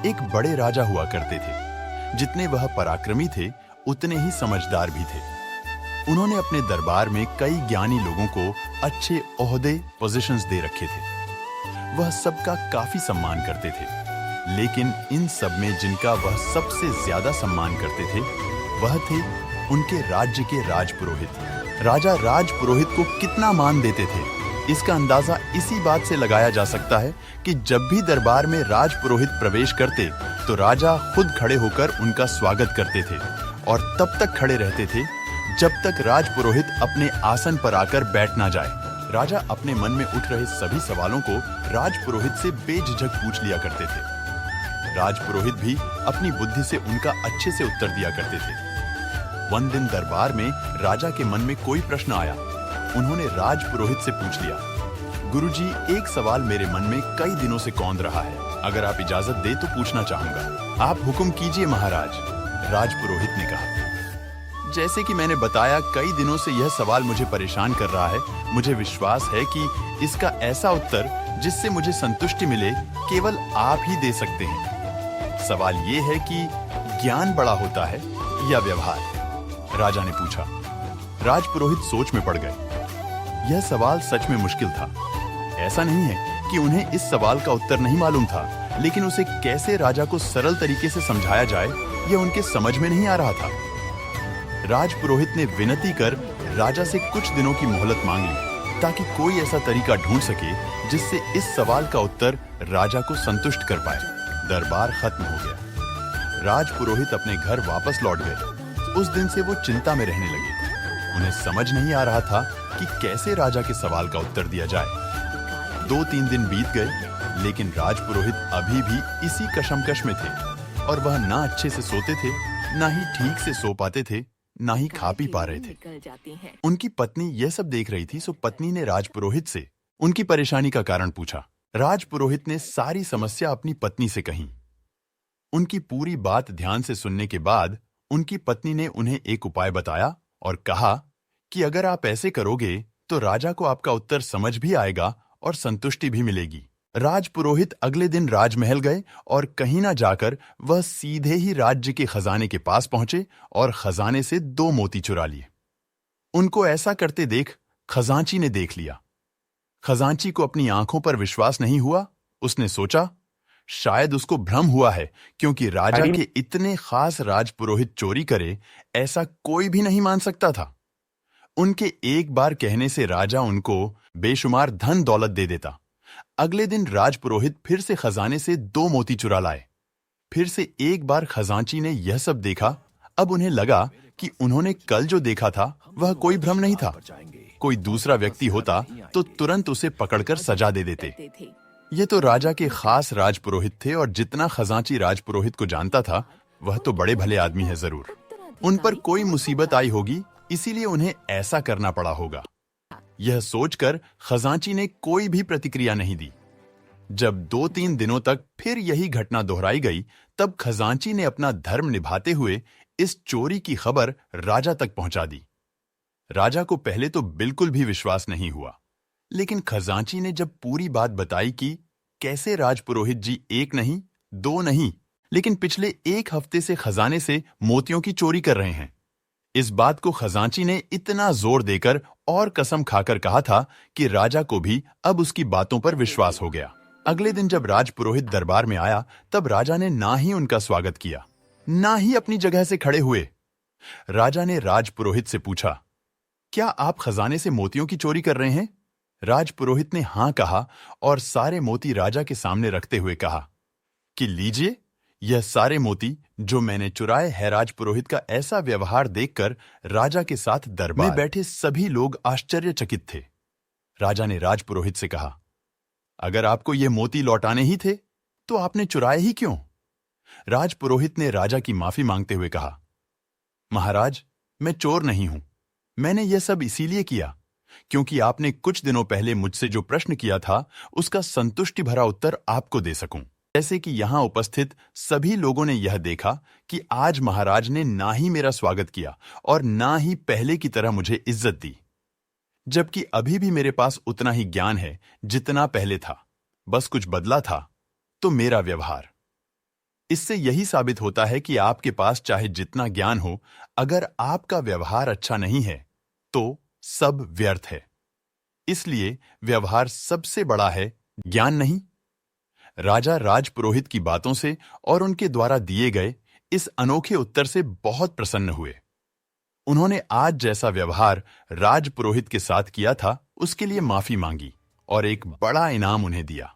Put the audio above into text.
एक बड़े राजा हुआ करते थे। जितने वह पराक्रमी थे उतने ही समझदार भी थे। उन्होंने अपने दरबार में कई ज्ञानी लोगों को अच्छे ओहदे पोजीशंस दे रखे थे। वह सबका काफी सम्मान करते थे, लेकिन इन सब में जिनका वह सबसे ज्यादा सम्मान करते थे वह थे उनके राज्य के राजपुरोहित। राजा राजपुरोहित को कितना मान देते थे इसका अंदाजा इसी बात से लगाया जा सकता है कि जब भी दरबार में राजपुरोहित प्रवेश करते तो राजा खुद खड़े होकर उनका स्वागत करते थे और तब तक खड़े रहते थे जब तक राजपुरोहित अपने आसन पर आकर बैठ ना जाए। राजा अपने मन में उठ रहे सभी सवालों को राजपुरोहित से बेझिझक पूछ लिया करते थे। राजपुरोहित भी अपनी बुद्धि से उनका अच्छे से उत्तर दिया करते थे। एक दिन दरबार में राजा के मन में कोई प्रश्न आया। उन्होंने राजपुरोहित से पूछ लिया, गुरुजी, एक सवाल मेरे मन में कई दिनों से कौंध रहा है। अगर आप इजाजत दे तो पूछना चाहूंगा। आप हुक्म कीजिए महाराज, राजपुरोहित ने कहा। जैसे कि मैंने बताया, कई दिनों से यह सवाल मुझे परेशान कर रहा है। मुझे विश्वास है कि इसका ऐसा उत्तर जिससे मुझे संतुष्टि मिले केवल आप ही दे सकते हैं। सवाल ये है कि ज्ञान बड़ा होता है या व्यवहार? राजा ने पूछा। राजपुरोहित सोच में पड़ गए। यह सवाल सच में मुश्किल था। ऐसा नहीं है कि उन्हें इस सवाल का उत्तर नहीं मालूम था, लेकिन उसे कैसे राजा को सरल तरीके से समझाया जाए यह उनके समझ में नहीं आ रहा था। राजपुरोहित ने विनती कर राजा से कुछ दिनों की मोहलत मांग ली ताकि कोई ऐसा तरीका ढूंढ सके जिससे इस सवाल का उत्तर राजा को संतुष्ट कर पाए। दरबार खत्म हो गया। राजपुरोहित अपने घर वापस लौट गए। उस दिन से वो चिंता में रहने लगे। उन्हें समझ नहीं आ रहा था कि कैसे राजा के सवाल का उत्तर दिया जाए। 2-3 दिन बीत गए, लेकिन राजपुरोहित अभी भी इसी कशमकश में थे और वह ना अच्छे से सोते थे, ना ही ठीक से सो पाते थे, ना ही खा पी पा रहे थे। उनकी पत्नी यह सब देख रही थी, सो पत्नी ने राजपुरोहित से उनकी परेशानी का कारण पूछा। राजपुरोहित ने सारी समस्या अपनी पत्नी से कही। उनकी पूरी बात ध्यान से सुनने के बाद उनकी पत्नी ने उन्हें एक उपाय बताया और कहा कि अगर आप ऐसे करोगे तो राजा को आपका उत्तर समझ भी आएगा और संतुष्टि भी मिलेगी। राजपुरोहित अगले दिन राजमहल गए और कहीं ना जाकर वह सीधे ही राज्य के खजाने के पास पहुंचे और खजाने से 2 मोती चुरा लिए। उनको ऐसा करते देख खजांची ने देख लिया। खजांची को अपनी आंखों पर विश्वास नहीं हुआ। उसने सोचा, शायद उसको भ्रम हुआ है, क्योंकि राजा के इतने खास राजपुरोहित चोरी करे ऐसा कोई भी नहीं मान सकता था। उनके एक बार कहने से राजा उनको बेशुमार धन दौलत दे देता। अगले दिन राजपुरोहित फिर से खजाने से 2 मोती चुरा लाए। फिर से एक बार खजांची ने यह सब देखा। अब उन्हें लगा कि उन्होंने कल जो देखा था वह कोई भ्रम नहीं था। कोई दूसरा व्यक्ति होता तो तुरंत उसे पकड़कर सजा दे देते। ये तो राजा के खास राजपुरोहित थे और जितना खजांची राजपुरोहित को जानता था वह तो बड़े भले आदमी है जरूर। उन पर कोई मुसीबत आई होगी, इसीलिए उन्हें ऐसा करना पड़ा होगा। यह सोचकर खजांची ने कोई भी प्रतिक्रिया नहीं दी। जब 2-3 दिनों तक फिर यही घटना दोहराई गई, तब खजांची ने अपना धर्म निभाते हुए इस चोरी की खबर राजा तक पहुंचा दी। राजा को पहले तो बिल्कुल भी विश्वास नहीं हुआ, लेकिन खजांची ने जब पूरी बात बताई कि कैसे राजपुरोहित जी 1 नहीं 2 नहीं, लेकिन पिछले 1 हफ्ते से खजाने से मोतियों की चोरी कर रहे हैं, इस बात को खजांची ने इतना जोर देकर और कसम खाकर कहा था कि राजा को भी अब उसकी बातों पर विश्वास हो गया। अगले दिन जब राजपुरोहित दरबार में आया, तब राजा ने ना ही उनका स्वागत किया, ना ही अपनी जगह से खड़े हुए। राजा ने राजपुरोहित से पूछा, क्या आप खजाने से मोतियों की चोरी कर रहे हैं? राजपुरोहित ने हां कहा और सारे मोती राजा के सामने रखते हुए कहा कि लीजिए, यह सारे मोती जो मैंने चुराए हैं। राजपुरोहित का ऐसा व्यवहार देखकर राजा के साथ दरबार में बैठे सभी लोग आश्चर्यचकित थे। राजा ने राजपुरोहित से कहा, अगर आपको ये मोती लौटाने ही थे तो आपने चुराए ही क्यों? राजपुरोहित ने राजा की माफी मांगते हुए कहा, महाराज, मैं चोर नहीं हूं। मैंने यह सब इसीलिए किया क्योंकि आपने कुछ दिनों पहले मुझसे जो प्रश्न किया था उसका संतुष्टि भरा उत्तर आपको दे सकूं। जैसे कि यहां उपस्थित सभी लोगों ने यह देखा कि आज महाराज ने ना ही मेरा स्वागत किया और ना ही पहले की तरह मुझे इज्जत दी, जबकि अभी भी मेरे पास उतना ही ज्ञान है जितना पहले था। बस कुछ बदला था तो मेरा व्यवहार। इससे यही साबित होता है कि आपके पास चाहे जितना ज्ञान हो, अगर आपका व्यवहार अच्छा नहीं है तो सब व्यर्थ है। इसलिए व्यवहार सबसे बड़ा है, ज्ञान नहीं। राजा राजपुरोहित की बातों से और उनके द्वारा दिए गए इस अनोखे उत्तर से बहुत प्रसन्न हुए। उन्होंने आज जैसा व्यवहार राजपुरोहित के साथ किया था उसके लिए माफी मांगी और एक बड़ा इनाम उन्हें दिया।